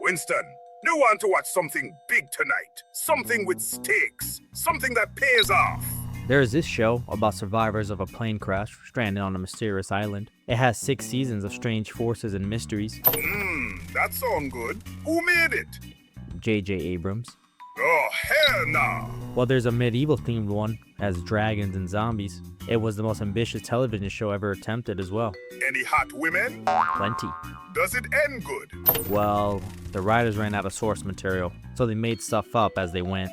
Winston, you want to watch something big tonight? Something with stakes. Something that pays off. There is this show about survivors of a plane crash stranded on a mysterious island. It has 6 seasons of strange forces and mysteries. That sounds good. Who made it? J.J. Abrams. Oh, hell no! Well, there's a medieval themed one, as dragons and zombies. It was the most ambitious television show ever attempted as well. Any hot women? Plenty. Does it end good? Well, the writers ran out of source material, so they made stuff up as they went.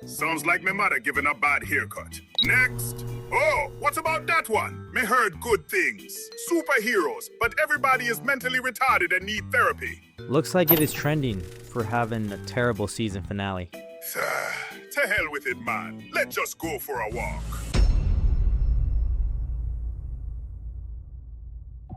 Sounds like my mother giving a bad haircut. Next. Oh, what about that one? Me heard good things. Superheroes, but everybody is mentally retarded and need therapy. Looks like it is trending for having a terrible season finale. To hell with it, man. Let's just go for a walk.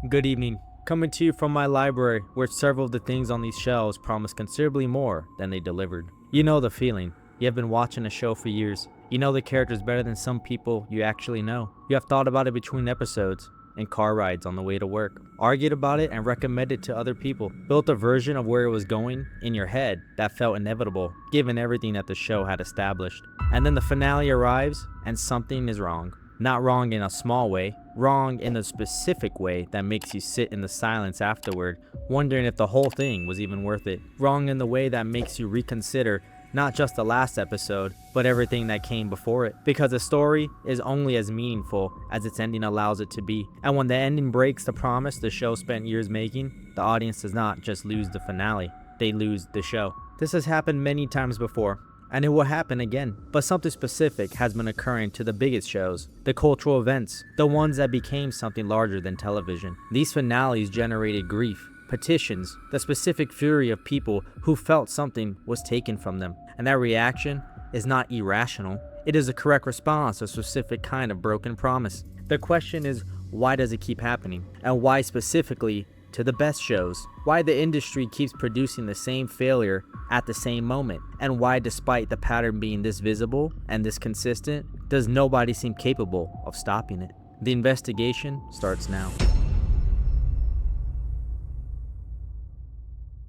Good evening. Coming to you from my library, where several of the things on these shelves promise considerably more than they delivered. You know the feeling. You have been watching a show for years. You know the characters better than some people you actually know. You have thought about it between episodes, in car rides on the way to work, argued about it and recommended it to other people, built a version of where it was going in your head that felt inevitable, given everything that the show had established. And then the finale arrives and something is wrong. Not wrong in a small way, wrong in a specific way that makes you sit in the silence afterward, wondering if the whole thing was even worth it. Wrong in the way that makes you reconsider not just the last episode, but everything that came before it. Because a story is only as meaningful as its ending allows it to be. And when the ending breaks the promise the show spent years making, the audience does not just lose the finale, they lose the show. This has happened many times before, and it will happen again. But something specific has been occurring to the biggest shows, the cultural events, the ones that became something larger than television. These finales generated grief, petitions, the specific fury of people who felt something was taken from them. And that reaction is not irrational. It is a correct response to a specific kind of broken promise. The question is, why does it keep happening? And why specifically to the best shows? Why the industry keeps producing the same failure at the same moment? And why, despite the pattern being this visible and this consistent, does nobody seem capable of stopping it? The investigation starts now.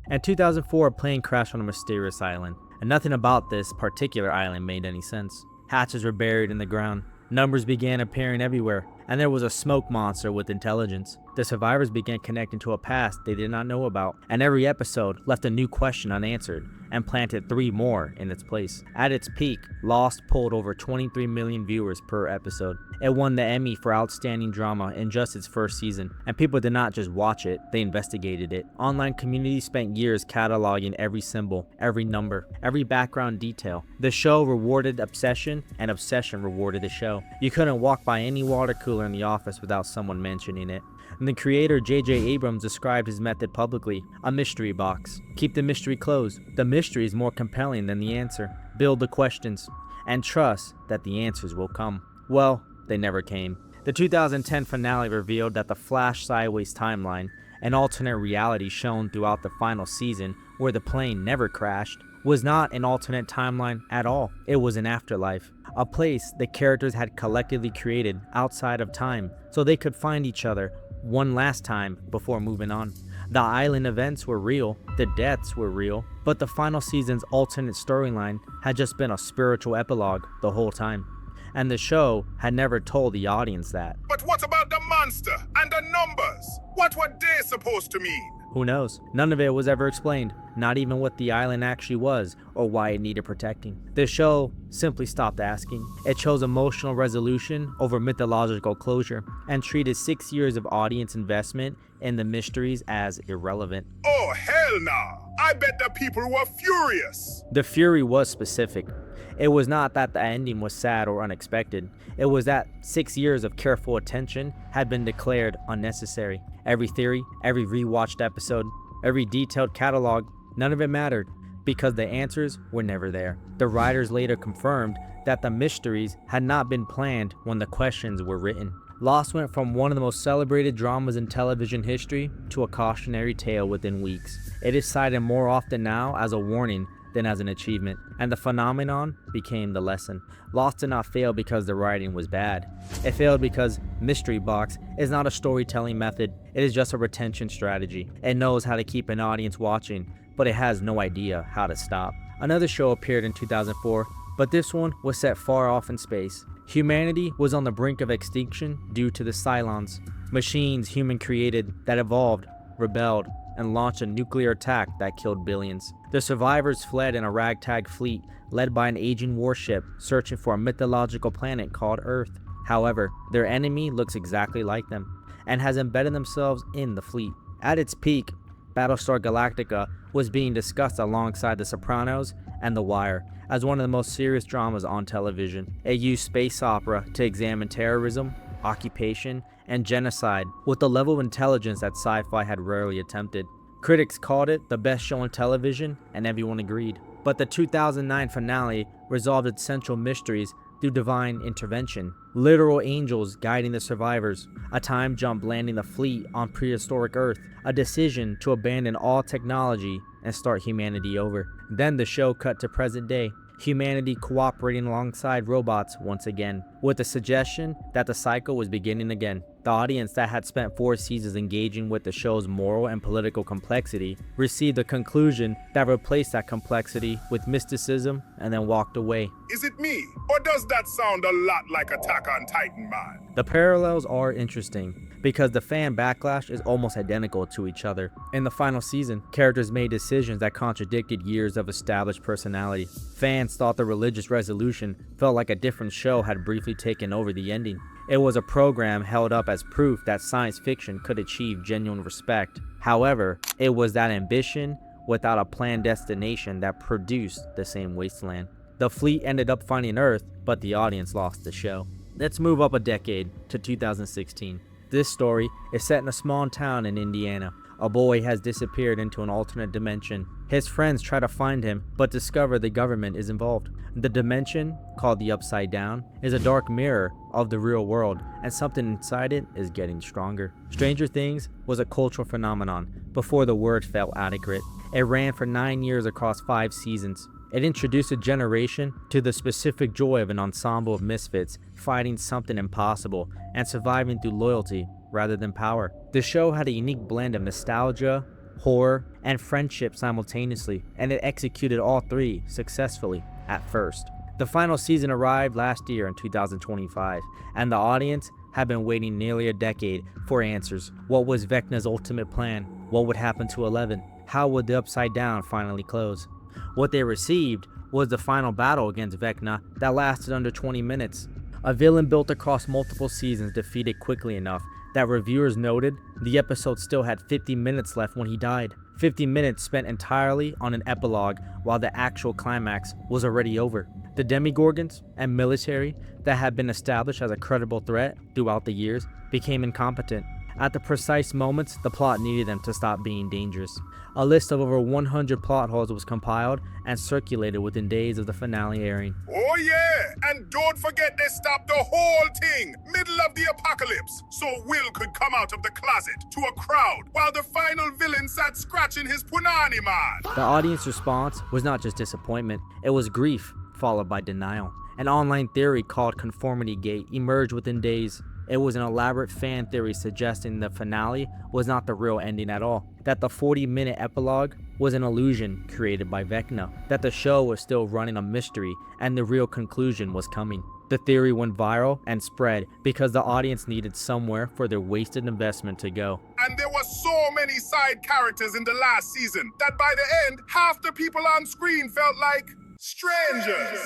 In 2004, a plane crashed on a mysterious island, and nothing about this particular island made any sense. Hatches were buried in the ground, numbers began appearing everywhere, and there was a smoke monster with intelligence. The survivors began connecting to a past they did not know about, and every episode left a new question unanswered and planted 3 more in its place. At its peak, Lost pulled over 23 million viewers per episode. It won the Emmy for Outstanding Drama in just its first season, and people did not just watch it, they investigated it. Online communities spent years cataloging every symbol, every number, every background detail. The show rewarded obsession, and obsession rewarded the show. You couldn't walk by any water cooler in the office without someone mentioning it. And the creator J.J. Abrams described his method publicly: a mystery box. Keep the mystery closed. The mystery is more compelling than the answer. Build the questions and trust that the answers will come. Well, they never came. The 2010 finale revealed that the Flash Sideways timeline, an alternate reality shown throughout the final season where the plane never crashed, was not an alternate timeline at all. It was an afterlife, a place the characters had collectively created outside of time so they could find each other one last time before moving on. The island events were real, the deaths were real, but the final season's alternate storyline had just been a spiritual epilogue the whole time. And the show had never told the audience that. But what about the monster and the numbers? What were they supposed to mean? Who knows? None of it was ever explained, not even what the island actually was or why it needed protecting. The show simply stopped asking. It chose emotional resolution over mythological closure and treated 6 years of audience investment in the mysteries as irrelevant. Oh, hell no! I bet the people were furious! The fury was specific. It was not that the ending was sad or unexpected. It was that 6 years of careful attention had been declared unnecessary. Every theory, every rewatched episode, every detailed catalog, none of it mattered because the answers were never there. The writers later confirmed that the mysteries had not been planned when the questions were written. Lost went from one of the most celebrated dramas in television history to a cautionary tale within weeks. It is cited more often now as a warning than as an achievement, and the phenomenon became the lesson. Lost did not fail because the writing was bad. It failed because Mystery Box is not a storytelling method, it is just a retention strategy. It knows how to keep an audience watching but it has no idea how to stop. Another show appeared in 2004, but this one was set far off in space. Humanity was on the brink of extinction due to the Cylons, machines human created that evolved, rebelled, and launched a nuclear attack that killed billions. The survivors fled in a ragtag fleet led by an aging warship searching for a mythological planet called Earth. However, their enemy looks exactly like them and has embedded themselves in the fleet. At its peak, Battlestar Galactica was being discussed alongside The Sopranos and The Wire as one of the most serious dramas on television. It used space opera to examine terrorism, occupation, and genocide with the level of intelligence that sci-fi had rarely attempted. Critics called it the best show on television, and everyone agreed. But the 2009 finale resolved its central mysteries through divine intervention. Literal angels guiding the survivors, a time jump landing the fleet on prehistoric Earth, a decision to abandon all technology and start humanity over. Then the show cut to present day, humanity cooperating alongside robots once again, with the suggestion that the cycle was beginning again. The audience that had spent 4 seasons engaging with the show's moral and political complexity received a conclusion that replaced that complexity with mysticism and then walked away. Is it me? Or does that sound a lot like Attack on Titan, man? The parallels are interesting because the fan backlash is almost identical to each other. In the final season, characters made decisions that contradicted years of established personality. Fans thought the religious resolution felt like a different show had briefly taken over the ending. It was a program held up as proof that science fiction could achieve genuine respect. However, it was that ambition without a planned destination that produced the same wasteland. The fleet ended up finding Earth, but the audience lost the show. Let's move up a decade to 2016. This story is set in a small town in Indiana. A boy has disappeared into an alternate dimension. His friends try to find him, but discover the government is involved. The dimension, called the Upside Down, is a dark mirror of the real world, and something inside it is getting stronger. Stranger Things was a cultural phenomenon before the word felt adequate. It ran for 9 years across 5 seasons. It introduced a generation to the specific joy of an ensemble of misfits fighting something impossible and surviving through loyalty rather than power. The show had a unique blend of nostalgia, horror, and friendship simultaneously, and it executed all 3 successfully at first. The final season arrived last year in 2025, and the audience had been waiting nearly a decade for answers. What was Vecna's ultimate plan? What would happen to Eleven? How would the Upside Down finally close? What they received was the final battle against Vecna that lasted under 20 minutes. A villain built across multiple seasons defeated quickly enough that reviewers noted the episode still had 50 minutes left when he died. 50 minutes spent entirely on an epilogue while the actual climax was already over. The Demigorgons and military that had been established as a credible threat throughout the years became incompetent. At the precise moments the plot needed them to stop being dangerous. A list of over 100 plot holes was compiled and circulated within days of the finale airing. Oh yeah, and don't forget they stopped the whole thing, middle of the apocalypse, so Will could come out of the closet to a crowd while the final villain sat scratching his punani man. The audience response was not just disappointment, it was grief followed by denial. An online theory called Conformity Gate emerged within days. It was an elaborate fan theory suggesting the finale was not the real ending at all, that the 40-minute epilogue was an illusion created by Vecna, that the show was still running a mystery and the real conclusion was coming. The theory went viral and spread because the audience needed somewhere for their wasted investment to go. And there were so many side characters in the last season that by the end, half the people on screen felt like strangers.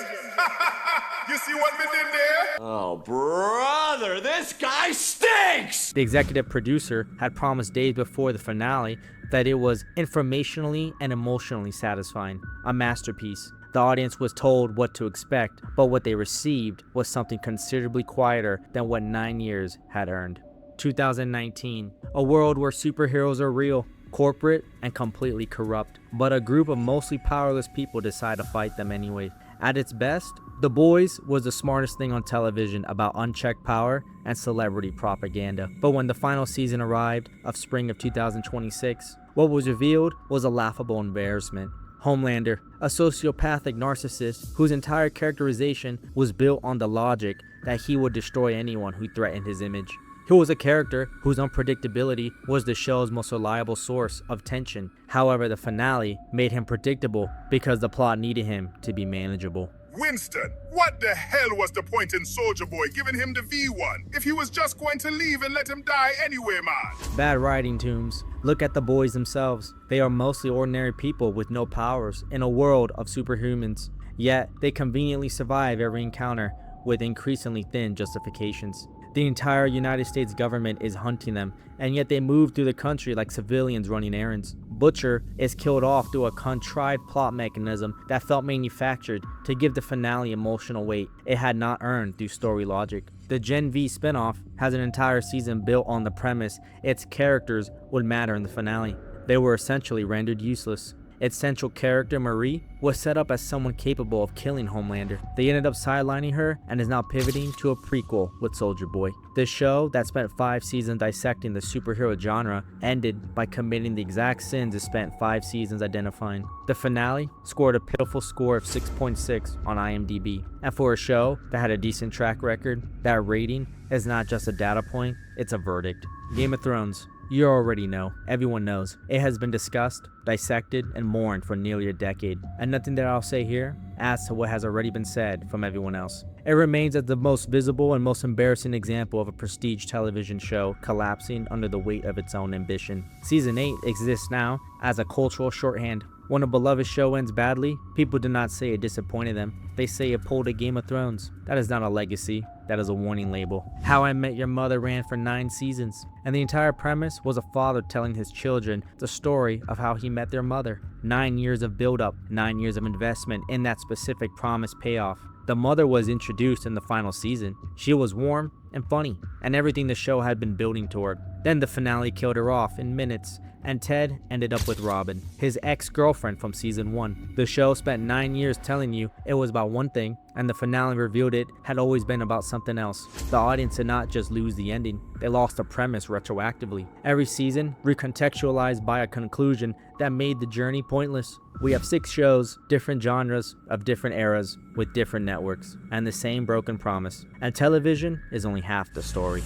You see what we did there? Oh, brother, this guy stinks! The executive producer had promised days before the finale that it was informationally and emotionally satisfying, a masterpiece. The audience was told what to expect, but what they received was something considerably quieter than what 9 years had earned. 2019, a world where superheroes are real, corporate, and completely corrupt, but a group of mostly powerless people decide to fight them anyway. At its best, The Boys was the smartest thing on television about unchecked power and celebrity propaganda. But when the final season arrived of spring of 2026, what was revealed was a laughable embarrassment. Homelander, a sociopathic narcissist whose entire characterization was built on the logic that he would destroy anyone who threatened his image. He was a character whose unpredictability was the show's most reliable source of tension. However, the finale made him predictable because the plot needed him to be manageable. Winston, what the hell was the point in Soldier Boy giving him the V1 if he was just going to leave and let him die anyway, man? Bad writing, Toombs. Look at the boys themselves. They are mostly ordinary people with no powers in a world of superhumans. Yet, they conveniently survive every encounter with increasingly thin justifications. The entire United States government is hunting them, and yet they move through the country like civilians running errands. Butcher is killed off through a contrived plot mechanism that felt manufactured to give the finale emotional weight it had not earned through story logic. The Gen V spinoff has an entire season built on the premise its characters would matter in the finale. They were essentially rendered useless. Its central character, Marie, was set up as someone capable of killing Homelander. They ended up sidelining her and is now pivoting to a prequel with Soldier Boy. The show that spent 5 seasons dissecting the superhero genre ended by committing the exact sins it spent 5 seasons identifying. The finale scored a pitiful score of 6.6 on IMDb. And for a show that had a decent track record, that rating is not just a data point, it's a verdict. Game of Thrones. You already know, everyone knows. It has been discussed, dissected, and mourned for nearly a decade, and nothing that I'll say here adds to what has already been said from everyone else. It remains as the most visible and most embarrassing example of a prestige television show collapsing under the weight of its own ambition. Season 8 exists now as a cultural shorthand. When a beloved show ends badly, people do not say it disappointed them. They say it pulled a Game of Thrones. That is not a legacy. That is a warning label. How I Met Your Mother ran for 9 seasons, and the entire premise was a father telling his children the story of how he met their mother. 9 years of build-up, 9 years of investment in that specific promised payoff. The mother was introduced in the final season. She was warm and funny, and everything the show had been building toward. Then the finale killed her off in minutes, and Ted ended up with Robin, his ex-girlfriend from season 1. The show spent 9 years telling you it was about one thing, and the finale revealed it had always been about something else. The audience did not just lose the ending, they lost the premise retroactively. Every season recontextualized by a conclusion that made the journey pointless. We have 6 shows, different genres of different eras, with different networks, and the same broken promise. And television is only half the story.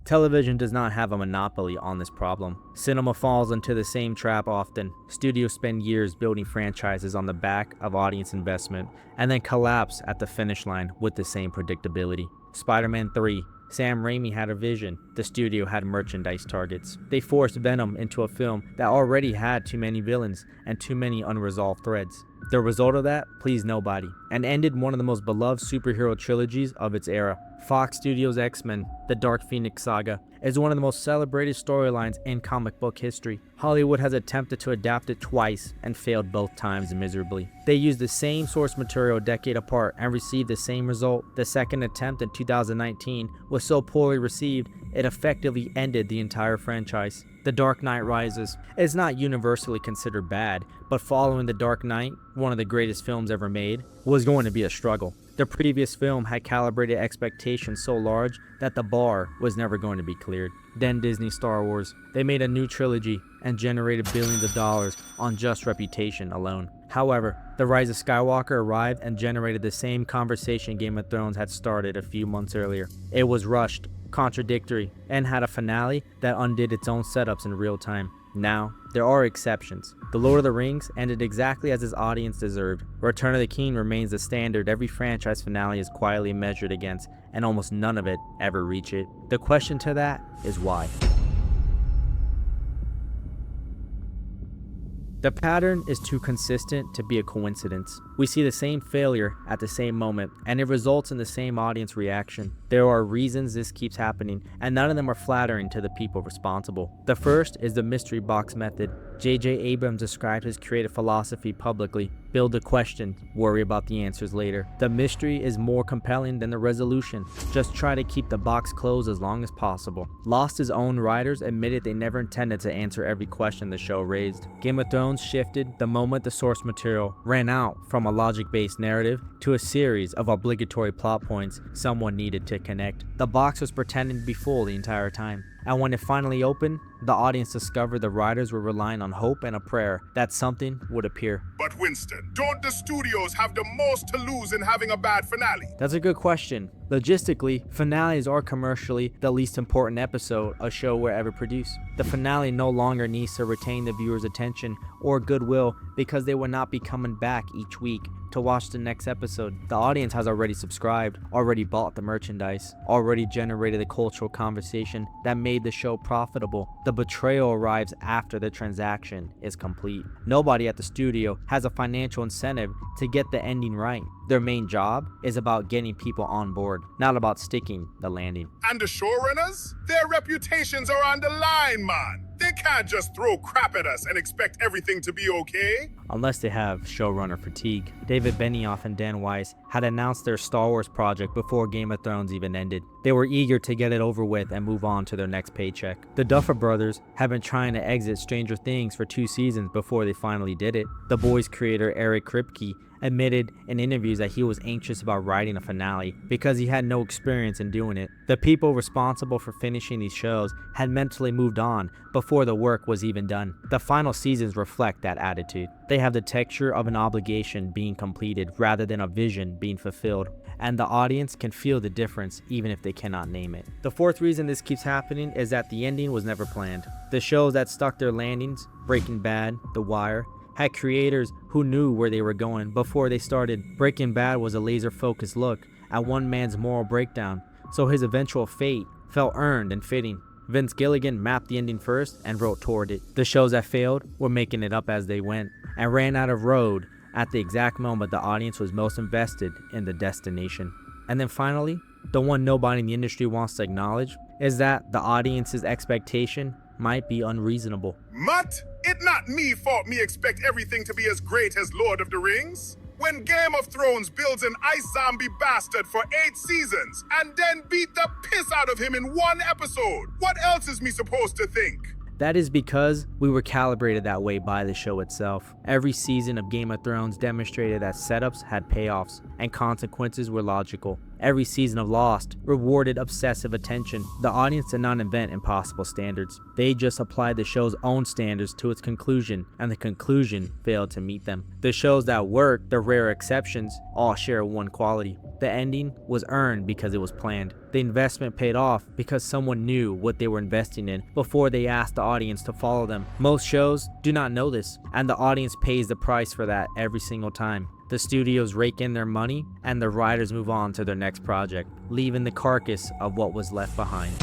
Television does not have a monopoly on this problem. Cinema falls into the same trap often. Studios spend years building franchises on the back of audience investment and then collapse at the finish line with the same predictability. Spider-Man 3. Sam Raimi had a vision. The studio had merchandise targets. They forced Venom into a film that already had too many villains and too many unresolved threads. The result of that pleased nobody and ended one of the most beloved superhero trilogies of its era. Fox Studios' X-Men, The Dark Phoenix Saga, is one of the most celebrated storylines in comic book history. Hollywood has attempted to adapt it twice and failed both times miserably. They used the same source material a decade apart and received the same result. The second attempt in 2019 was so poorly received, it effectively ended the entire franchise. The Dark Knight Rises is not universally considered bad, but following The Dark Knight, one of the greatest films ever made, was going to be a struggle. The previous film had calibrated expectations so large that the bar was never going to be cleared. Then Disney Star Wars. They made a new trilogy and generated billions of dollars on just reputation alone. However, The Rise of Skywalker arrived and generated the same conversation Game of Thrones had started a few months earlier. It was rushed, contradictory, and had a finale that undid its own setups in real time. Now, there are exceptions. The Lord of the Rings ended exactly as its audience deserved. Return of the King remains the standard every franchise finale is quietly measured against, and almost none of it ever reach it. The question to that is why. The pattern is too consistent to be a coincidence. We see the same failure at the same moment, and it results in the same audience reaction. There are reasons this keeps happening, and none of them are flattering to the people responsible. The first is the mystery box method. J.J. Abrams described his creative philosophy publicly. Build the question, worry about the answers later. The mystery is more compelling than the resolution. Just try to keep the box closed as long as possible. Lost's own writers admitted they never intended to answer every question the show raised. Game of Thrones shifted the moment the source material ran out from a logic-based narrative to a series of obligatory plot points someone needed to connect. The box was pretending to be full the entire time, and when it finally opened, the audience discovered the writers were relying on hope and a prayer that something would appear. But Winston, don't the studios have the most to lose in having a bad finale? That's a good question. Logistically, finales are commercially the least important episode a show will ever produce. The finale no longer needs to retain the viewer's attention or goodwill because they will not be coming back each week to watch the next episode. The audience has already subscribed, already bought the merchandise, already generated a cultural conversation that made the show profitable. The betrayal arrives after the transaction is complete. Nobody at the studio has a financial incentive to get the ending right. Their main job is about getting people on board, not about sticking the landing. And the showrunners? Their reputations are on the line, man. They can't just throw crap at us and expect everything to be okay. Unless they have showrunner fatigue. David Benioff and Dan Weiss had announced their Star Wars project before Game of Thrones even ended. They were eager to get it over with and move on to their next paycheck. The Duffer Brothers have been trying to exit Stranger Things for 2 seasons before they finally did it. The Boys creator Eric Kripke admitted in interviews that he was anxious about writing a finale because he had no experience in doing it. The people responsible for finishing these shows had mentally moved on before the work was even done. The final seasons reflect that attitude. They have the texture of an obligation being completed rather than a vision being fulfilled, and the audience can feel the difference even if they cannot name it. The fourth reason this keeps happening is that the ending was never planned. The shows that stuck their landings, Breaking Bad, The Wire, had creators who knew where they were going before they started. Breaking Bad was a laser-focused look at one man's moral breakdown, so his eventual fate felt earned and fitting. Vince Gilligan mapped the ending first and wrote toward it. The shows that failed were making it up as they went and ran out of road at the exact moment the audience was most invested in the destination. And then finally, the one nobody in the industry wants to acknowledge is that the audience's expectation might be unreasonable. Mutt, it not me fault me expect everything to be as great as Lord of the Rings. When Game of Thrones builds an ice zombie bastard for 8 seasons and then beat the piss out of him in 1 episode, what else is me supposed to think? That is because we were calibrated that way by the show itself. Every season of Game of Thrones demonstrated that setups had payoffs and consequences were logical. Every season of Lost rewarded obsessive attention. The audience did not invent impossible standards. They just applied the show's own standards to its conclusion, and the conclusion failed to meet them. The shows that worked, the rare exceptions, all share one quality. The ending was earned because it was planned. The investment paid off because someone knew what they were investing in before they asked the audience to follow them. Most shows do not know this, and the audience pays the price for that every single time. The studios rake in their money, and the writers move on to their next project, leaving the carcass of what was left behind.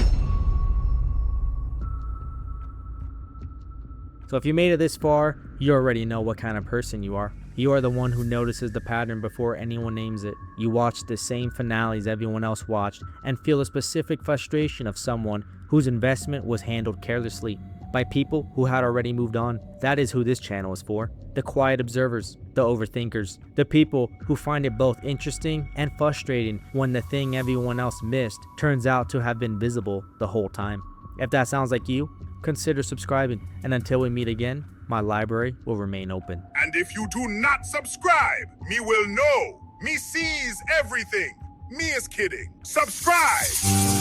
So if you made it this far, you already know what kind of person you are. You are the one who notices the pattern before anyone names it. You watch the same finales everyone else watched and feel a specific frustration of someone whose investment was handled carelessly by people who had already moved on. That is who this channel is for. The quiet observers, the overthinkers, the people who find it both interesting and frustrating when the thing everyone else missed turns out to have been visible the whole time. If that sounds like you, consider subscribing, and until we meet again, my library will remain open. And if you do not subscribe, me will know. Me sees everything. Me is kidding. Subscribe!